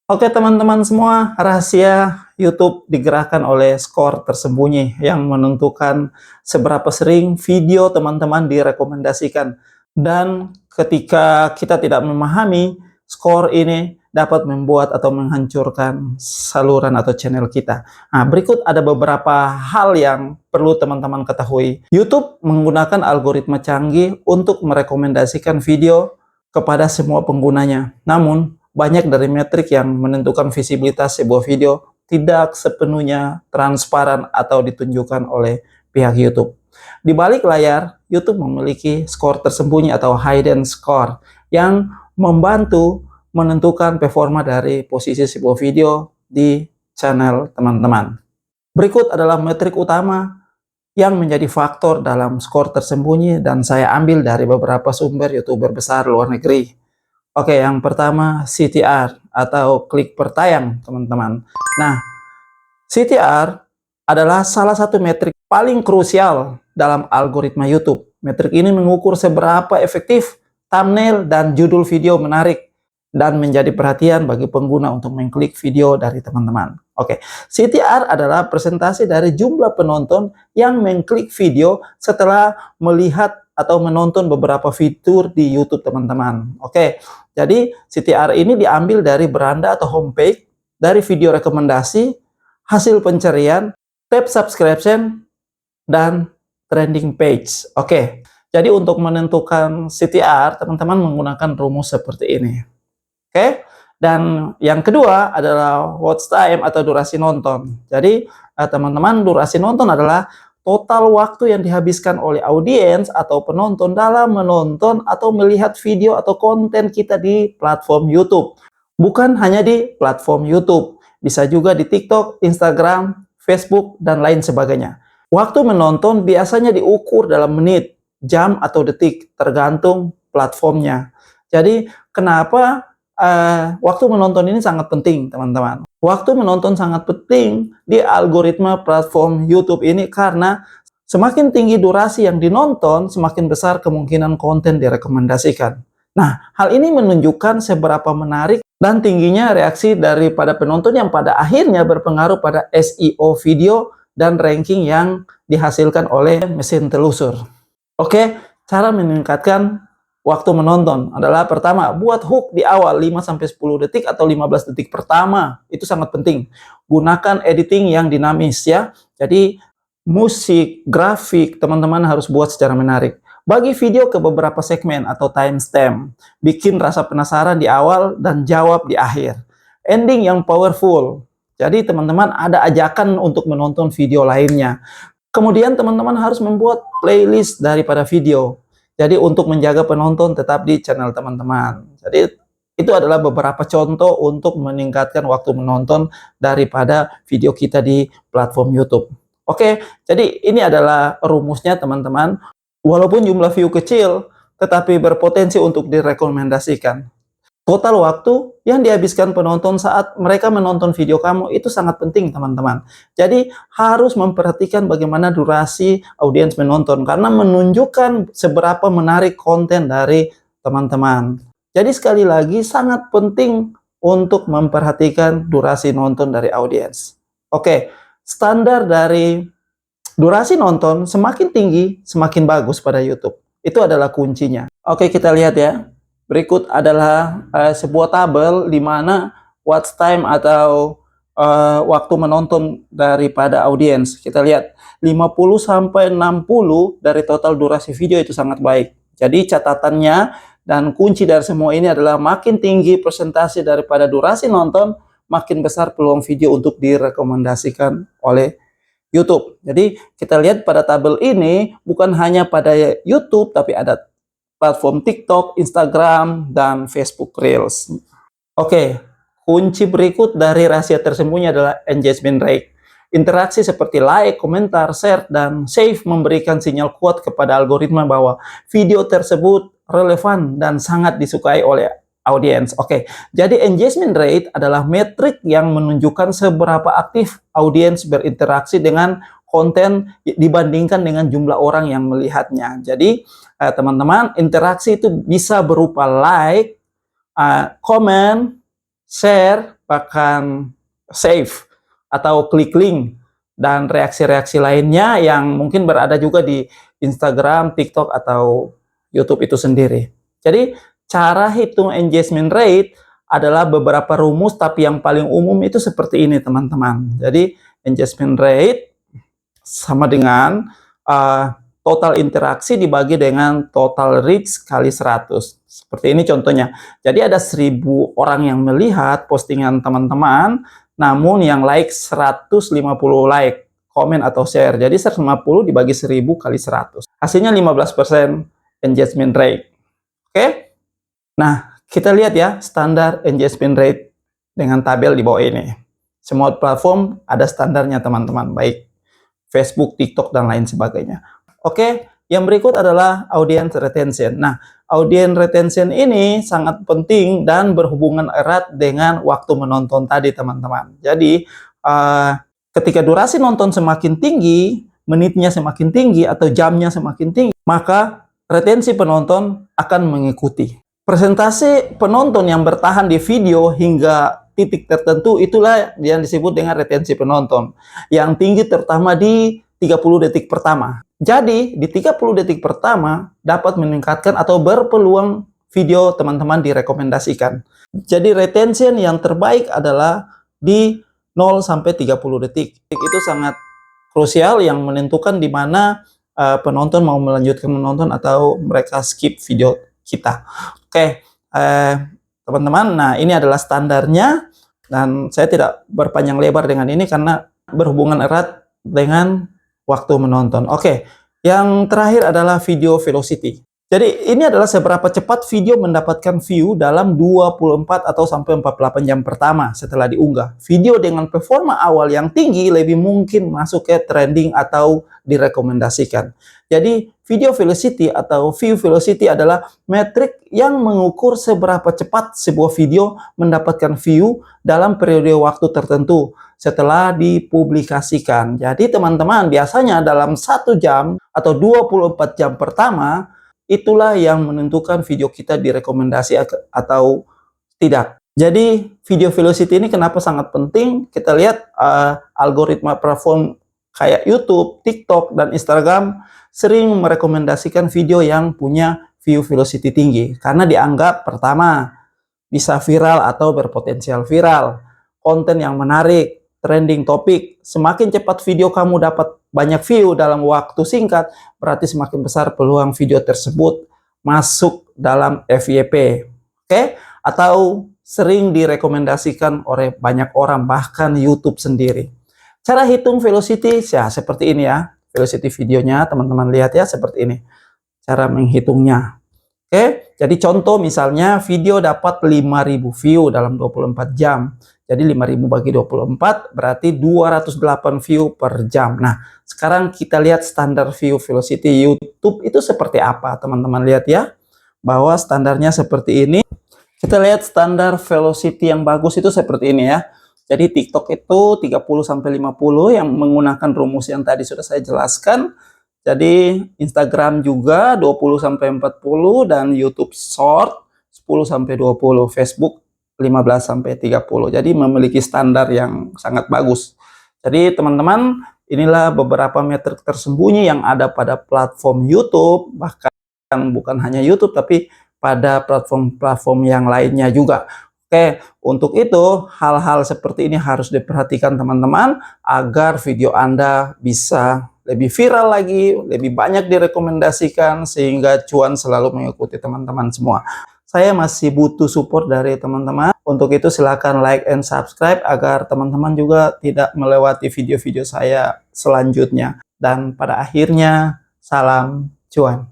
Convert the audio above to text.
Oke teman-teman semua, rahasia YouTube digerakkan oleh skor tersembunyi yang menentukan seberapa sering video teman-teman direkomendasikan. Dan ketika kita tidak memahami, skor ini dapat membuat atau menghancurkan saluran atau channel kita. Nah, berikut ada beberapa hal yang perlu teman-teman ketahui. YouTube menggunakan algoritma canggih untuk merekomendasikan video kepada semua penggunanya. Namun, banyak dari metrik yang menentukan visibilitas sebuah video tidak sepenuhnya transparan atau ditunjukkan oleh pihak YouTube. Di balik layar, YouTube memiliki skor tersembunyi atau hidden score yang membantu menentukan performa dari posisi sebuah video di channel teman-teman. Berikut adalah metrik utama yang menjadi faktor dalam skor tersembunyi dan saya ambil dari beberapa sumber YouTuber besar luar negeri. Oke, yang pertama CTR atau klik per tayang, teman-teman. Nah, CTR adalah salah satu metrik paling krusial dalam algoritma YouTube. Metrik ini mengukur seberapa efektif thumbnail dan judul video menarik dan menjadi perhatian bagi pengguna untuk mengklik video dari teman-teman. Oke, CTR adalah presentasi dari jumlah penonton yang mengklik video setelah melihat atau menonton beberapa fitur di YouTube teman-teman. Oke, jadi CTR ini diambil dari beranda atau homepage, dari video rekomendasi, hasil pencarian, tab subscription, dan trending page. Oke, jadi untuk menentukan CTR, teman-teman menggunakan rumus seperti ini. Oke, dan yang kedua adalah watch time atau durasi nonton. Jadi teman-teman, durasi nonton adalah total waktu yang dihabiskan oleh audiens atau penonton dalam menonton atau melihat video atau konten kita di platform YouTube. Bukan hanya di platform YouTube, bisa juga di TikTok, Instagram, Facebook, dan lain sebagainya. Waktu menonton biasanya diukur dalam menit, jam, atau detik, tergantung platformnya. Jadi, kenapa waktu menonton ini sangat penting, teman-teman? Waktu menonton sangat penting di algoritma platform YouTube ini karena semakin tinggi durasi yang dinonton, semakin besar kemungkinan konten direkomendasikan. Nah, hal ini menunjukkan seberapa menarik dan tingginya reaksi daripada penonton yang pada akhirnya berpengaruh pada SEO video dan ranking yang dihasilkan oleh mesin telusur. Oke, cara meningkatkan waktu menonton adalah pertama, buat hook di awal 5-10 detik atau 15 detik pertama. Itu sangat penting. Gunakan editing yang dinamis ya. Jadi musik, grafik, teman-teman harus buat secara menarik. Bagi video ke beberapa segmen atau timestamp. Bikin rasa penasaran di awal dan jawab di akhir. Ending yang powerful. Jadi teman-teman ada ajakan untuk menonton video lainnya. Kemudian teman-teman harus membuat playlist daripada video. Jadi untuk menjaga penonton tetap di channel teman-teman. Jadi itu adalah beberapa contoh untuk meningkatkan waktu menonton daripada video kita di platform YouTube. Oke, jadi ini adalah rumusnya teman-teman. Walaupun jumlah view kecil, tetapi berpotensi untuk direkomendasikan. Total waktu yang dihabiskan penonton saat mereka menonton video kamu itu sangat penting, teman-teman. Jadi harus memperhatikan bagaimana durasi audiens menonton karena menunjukkan seberapa menarik konten dari teman-teman. Jadi sekali lagi sangat penting untuk memperhatikan durasi nonton dari audiens. Oke, standar dari durasi nonton semakin tinggi, semakin bagus pada YouTube. Itu adalah kuncinya. Oke, kita lihat ya. Berikut adalah sebuah tabel di mana watch time atau waktu menonton daripada audiens. Kita lihat 50-60 dari total durasi video itu sangat baik. Jadi catatannya dan kunci dari semua ini adalah makin tinggi persentase daripada durasi nonton, makin besar peluang video untuk direkomendasikan oleh YouTube. Jadi kita lihat pada tabel ini bukan hanya pada YouTube tapi ada platform TikTok, Instagram, dan Facebook Reels. Oke, kunci berikut dari rahasia tersembunyi adalah engagement rate. Interaksi seperti like, komentar, share, dan save memberikan sinyal kuat kepada algoritma bahwa video tersebut relevan dan sangat disukai oleh audiens. Oke, jadi engagement rate adalah metrik yang menunjukkan seberapa aktif audiens berinteraksi dengan konten dibandingkan dengan jumlah orang yang melihatnya. Jadi teman-teman, interaksi itu bisa berupa like, komen, share, bahkan save, atau klik link, dan reaksi-reaksi lainnya yang mungkin berada juga di Instagram, TikTok, atau YouTube itu sendiri. Jadi, cara hitung engagement rate adalah beberapa rumus, tapi yang paling umum itu seperti ini, teman-teman. Jadi, engagement rate sama dengan total interaksi dibagi dengan total reach kali 100. Seperti ini contohnya. Jadi ada 1000 orang yang melihat postingan teman-teman, namun yang like 150 like, komen atau share. Jadi 150 dibagi 1000 kali 100. Hasilnya 15% engagement rate. Oke? Nah, kita lihat ya standar engagement rate dengan tabel di bawah ini. Semua platform ada standarnya, teman-teman, baik Facebook, TikTok, dan lain sebagainya. Oke, yang berikut adalah audience retention. Nah, audience retention ini sangat penting dan berhubungan erat dengan waktu menonton tadi, teman-teman. Jadi, ketika durasi nonton semakin tinggi, menitnya semakin tinggi, atau jamnya semakin tinggi, maka retensi penonton akan mengikuti. Persentase penonton yang bertahan di video hingga titik tertentu itulah yang disebut dengan retensi penonton. Yang tinggi terutama di 30 detik pertama. Jadi, di 30 detik pertama dapat meningkatkan atau berpeluang video teman-teman direkomendasikan. Jadi, retention yang terbaik adalah di 0 sampai 30 detik. Itu sangat krusial yang menentukan di mana penonton mau melanjutkan menonton atau mereka skip video kita. Oke, teman-teman, nah ini adalah standarnya dan saya tidak berpanjang lebar dengan ini karena berhubungan erat dengan waktu menonton. Oke, yang terakhir adalah video velocity. Jadi ini adalah seberapa cepat video mendapatkan view dalam 24 atau sampai 48 jam pertama setelah diunggah. Video dengan performa awal yang tinggi lebih mungkin masuk ke trending atau direkomendasikan. Jadi video velocity atau view velocity adalah metrik yang mengukur seberapa cepat sebuah video mendapatkan view dalam periode waktu tertentu setelah dipublikasikan. Jadi teman-teman, biasanya dalam 1 jam atau 24 jam pertama, itulah yang menentukan video kita direkomendasi atau tidak. Jadi video velocity ini kenapa sangat penting? Kita lihat algoritma platform kayak YouTube, TikTok, dan Instagram sering merekomendasikan video yang punya view velocity tinggi. Karena dianggap pertama, bisa viral atau berpotensial viral. Konten yang menarik, trending topik. Semakin cepat video kamu dapat banyak view dalam waktu singkat, berarti semakin besar peluang video tersebut masuk dalam FYP. Oke? Atau sering direkomendasikan oleh banyak orang, bahkan YouTube sendiri. Cara hitung velocity ya seperti ini ya. Velocity videonya teman-teman lihat ya seperti ini. Cara menghitungnya. Oke? Jadi contoh misalnya video dapat 5.000 view dalam 24 jam. Jadi 5.000 bagi 24 berarti 208 view per jam. Nah, sekarang kita lihat standar view velocity YouTube itu seperti apa, teman-teman lihat ya. Bahwa standarnya seperti ini. Kita lihat standar velocity yang bagus itu seperti ini ya. Jadi TikTok itu 30-50 yang menggunakan rumus yang tadi sudah saya jelaskan. Jadi Instagram juga 20-40 dan YouTube Short 10-20, Facebook 15-30. Jadi memiliki standar yang sangat bagus. Jadi teman-teman, inilah beberapa metrik tersembunyi yang ada pada platform YouTube, bahkan bukan hanya YouTube tapi pada platform-platform yang lainnya juga. Oke, untuk itu hal-hal seperti ini harus diperhatikan teman-teman agar video Anda bisa lebih viral lagi, lebih banyak direkomendasikan sehingga cuan selalu mengikuti teman-teman semua. Saya masih butuh support dari teman-teman. Untuk itu silakan like and subscribe agar teman-teman juga tidak melewati video-video saya selanjutnya. Dan pada akhirnya, salam cuan.